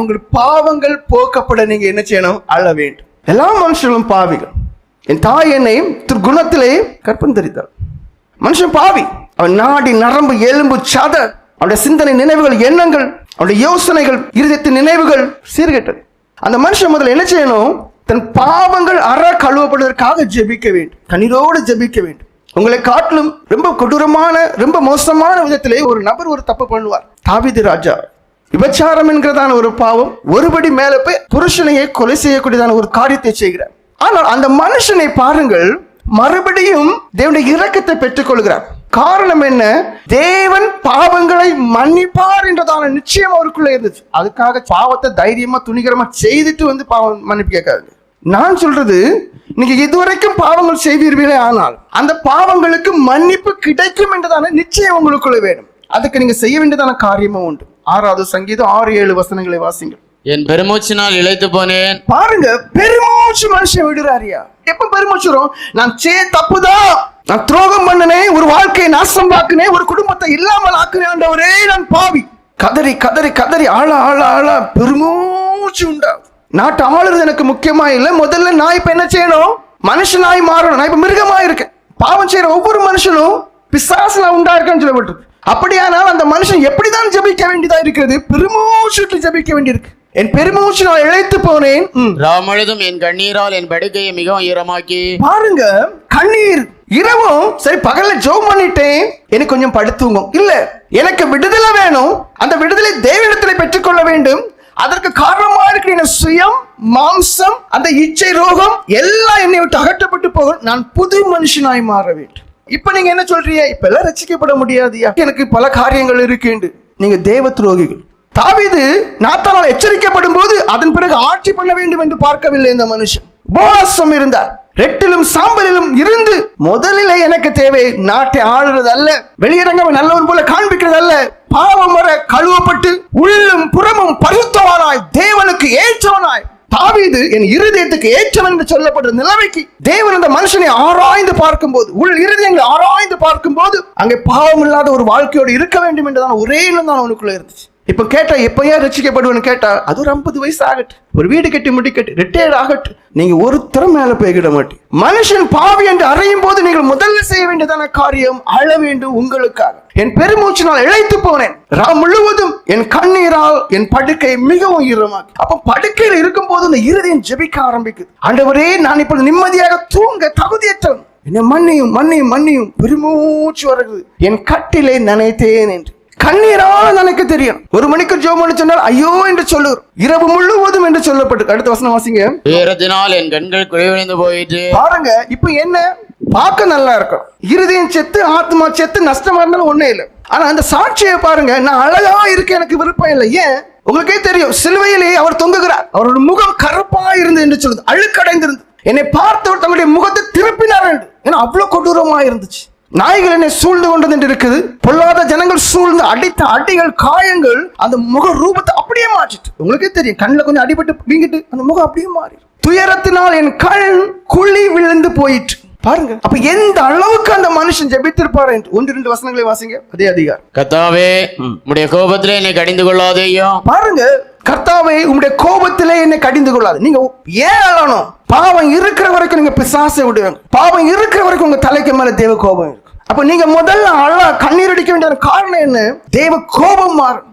உங்கள் பாவங்கள் போக்கப்பட நீங்க என்ன செய்யணும்? அழ வேண்டும். எல்லா மனுஷர்களும் பாவிகள். என் தாய் என்னை குணத்திலே கற்பம் தரித்தாள். மனுஷன் பாவி. அவன் நாடி நரம்பு எலும்பு சத, அவனுடைய சிந்தனை நினைவுகள் எண்ணங்கள், அவனுடைய யோசனைகள் இருதயத்தின் நினைவுகள் சீர்கெட்டது. அந்த மனுஷன் முதல்ல என்ன செய்யணும்? தன் பாவங்கள் அற கழுவப்படுவதற்காக ஜெபிக்க வேண்டும். கண்ணீரோடு ஜெபிக்க வேண்டும். உங்களை காட்டிலும் ரொம்ப கொடூரமான ரொம்ப மோசமான விதத்திலே ஒரு நபர் ஒரு தப்பு பண்ணுவார். தாவீது ராஜா விபச்சாரம் என்கிறதான ஒரு பாவம், ஒருபடி மேல போய் புருஷனையே கொலை செய்யக்கூடியதான ஒரு காரியத்தை செய்கிறார். ஆனால் அந்த மனுஷனை பாருங்கள், மறுபடியும் தேவனுடைய இரக்கத்தை பெற்றுக் கொள்கிறார். காரணம் என்ன? தேவன் பாவங்களை மன்னிப்பார் என்றதான நிச்சயம் அவருக்குள்ள இருந்துச்சு. அதுக்காக பாவத்தை தைரியமா துணிகரமா செய்துட்டு வந்து பாவம் மன்னிப்பு கேட்காது. நான் சொல்றது, நீங்க இதுவரைக்கும் பாவங்கள் செய்வீர்களே, ஆனால் அந்த பாவங்களுக்கு மன்னிப்பு கிடைக்கும் என்றதான நிச்சயம் உங்களுக்குள்ள வேணும். அதுக்கு நீங்க செய்ய வேண்டியதான காரியமும் உண்டு. 6வது சங்கீதம் 6-7 வசனங்களை வாசிங்க. என் பெருமூச்சினால் இழைத்து போனேன். பாருங்க, பெருமூச்சு மனுஷன் விடுறாரியா? எப்ப பெருமூச்சு வரும்? நான் தப்புதான், நான் துரோகம் பண்ணனே, ஒரு வாழ்க்கையை நாசம் ஆக்குனேன், ஒரு குடும்பத்தை இல்லாமல் ஆக்குனேன், ஆண்டவரே நான் பாவி. கதறி கதறி கதறி ஆள ஆள ஆள பெருமூச்சு உண்டாகும். நாட்டு ஆளுறது எனக்கு முக்கியமா இல்லை. முதல்ல நான் இப்ப என்ன செய்யணும்? மனுஷனாய் மாறணும். நான் இப்ப மிருகமா இருக்கேன். பாவம் செய்யற ஒவ்வொரு மனுஷனும் பிசாசுல உண்டா இருக்கேன்னு சொல்லப்பட்டிருக்கு. அப்படியானால் அந்த மனுஷன் எப்படிதான் ஜெபிக்க வேண்டியதா இருக்கிறது? பெருமூச்சு ஜெபிக்க வேண்டியிருக்கு. என் பெருமூச்சு நான் இழைத்து போனேன். ராமுழுதும் என் கண்ணீரால் என் படுக்கையை மிகவும் ஈரமாக்கி. பாருங்க, கண்ணீர் இரவும் சரி, பகல்ல ஜெபம் பண்ணிட்டேன், எனக்கு கொஞ்சம் படுத்துங்க. இல்ல, எனக்கு விடுதலை வேணும். அந்த விடுதலை தேவனிடத்திலே பெற்றுக்கொள்ள வேண்டும். அதற்கு காரணமா இருக்கிற சுயம், மாம்சம், அந்த இச்சை ரோகம் எல்லாம் என்னை விட்டு அகற்றப்பட்டு போகும். நான் புது மனுஷனாய் மாற வேண்டும். இப்ப நீங்க என்ன சொல்றீங்க? இப்ப எல்லாம் ரட்சிக்கப்பட முடியாதியா, எனக்கு பல காரியங்கள் இருக்கு. நீங்க தேவ துரோகிகள். தாவீது நாத்தானால் எச்சரிக்கப்படும் போது அதன் பிறகு ஆட்சி பண்ண வேண்டும் என்று பார்க்கவில்லை. இந்த மனுஷன் உபவாசம் இருந்தார். ரெட்டிலும் சாம்பலிலும் இருந்து, முதலில் எனக்கு தேவை நாட்டை ஆளுறது அல்ல, வெளியிடங்கள் நல்லவன் போல காண்பிக்கிறது அல்ல, பாவம் வர கழுவப்பட்டு உள்ளும் புறமும் பரிசுத்தவானாய் தேவனுக்கு ஏற்றவனாய். தாவீது என் இருதயத்துக்கு ஏற்றவன் என்று சொல்லப்படுற நிலைமைக்கு தேவன் அந்த மனுஷனை ஆராய்ந்து பார்க்கும் போது, உள் இருதயங்களை ஆராய்ந்து பார்க்கும் போது, அங்கே பாவம் இல்லாத ஒரு வாழ்க்கையோடு இருக்க வேண்டும் என்றுதான் ஒரே எண்ணம் தான் அவனுக்குள்ள இருந்துச்சு. இப்ப கேட்டா எப்பயா ரசிக்கப்படுவேன்னு கேட்டா, அது ஒரு 50 வயசு ஆகட்டு, ஒரு வீடு கட்டி முடிக்கட்டு, ரிட்டையர்ட் ஆகட்டு, நீங்க ஒருத்தரம் மேல போய்கிட மாட்டீங்க. மனுஷன் பாவி என்று அறையும் போது நீங்கள் முதல்ல செய்ய வேண்டியதான காரியம் அழ வேண்டும். உங்களுக்காக என் பெருமூச்சு நான் இழைத்து போனேன், முழுவதும் என் கண்ணீரால் என் படுக்கை மிகவும் ஈரமாக்கி. அப்ப படுக்கையில் இருக்கும் போது இந்த இருதயம் ஜெபிக்க ஆரம்பிக்குது. ஆண்டவரே, நான் இப்பொழுது நிம்மதியாக தூங்க தகுதியற்றவன், என்னை மன்னியும் மன்னியும் மன்னியும். பெருமூச்சு வருகிறது, என் கட்டிலை நனைத்தேன் என்று. கண்ணீரால் எனக்கு தெரியும். 1 மணிக்கு ஜெபம் பண்ண சொன்னால் ஐயோ என்று சொல்லுவோம். இரவு முழுவதும் என்று சொல்லப்பட்டு. அடுத்த வசனம் வாசிங்க. உயரத்தினால் என் கண்கள் குறைவடைந்து போயிட்டு. பாருங்க, இப்ப என்ன பார்க்க நல்லா இருக்கும். இருதயம் செத்து ஆத்மா செத்து நஷ்டமா இருந்தாலும் ஒண்ணே இல்லை. ஆனா அந்த சாட்சியை பாருங்க, நான் அழகா இருக்க எனக்கு விருப்பம் இல்லை. ஏன்? உங்களுக்கே தெரியும், சிலுவையிலே அவர் தொங்குகிறார். அவரோட முகம் கருப்பா இருந்து என்று சொல்லுது, அழுக்கடைந்திருந்து. என்னை பார்த்தவர் தங்களுடைய முகத்தை திருப்பினார் என்று. ஏன்னா அவ்வளவு கொடூரமா இருந்துச்சு. நாய்கள் என்னை சூழ்ந்து கொண்டது என்று இருக்குது. பொல்லாத ஜனங்கள் சூழ்ந்து அடித்த அடிகள், காயங்கள் அந்த முக ரூபத்தை அப்படியே மாற்றிட்டு. உங்களுக்கே தெரியும், கண்ணில் கொஞ்சம் அடிபட்டு வீங்கிட்டு அந்த முகம் அப்படியே மாறி. துயரத்தினால் என் கண் குழி விழுந்து போயிட்டு. பாருங்க, அப்ப எந்த அளவுக்கு அந்த மனுஷன் ஜெபித்திருப்பார் என்று. 1-2 வசனங்களை வாசிங்க. அதே அதிகாரம். கர்த்தாவே, உம்முடைய கோபத்திலே என்னை கடிந்து கொள்ளாதேயும். பாருங்க, கர்த்தாவே, உம்முடைய கோபத்திலே என்னை கடிந்து கொள்ளாது. நீங்க ஏன் அழணும்? பாவம் இருக்கிற வரைக்கும் நீங்க பிசாசை விடுவாங்க. பாவம் இருக்கிற வரைக்கும் உங்க தலைக்கு மேல தேவ கோபம் இருக்கு. அப்ப நீங்க முதல்ல கண்ணீர் அடிக்க வேண்டிய காரணம் என்ன? தேவ கோபம் மாறும்.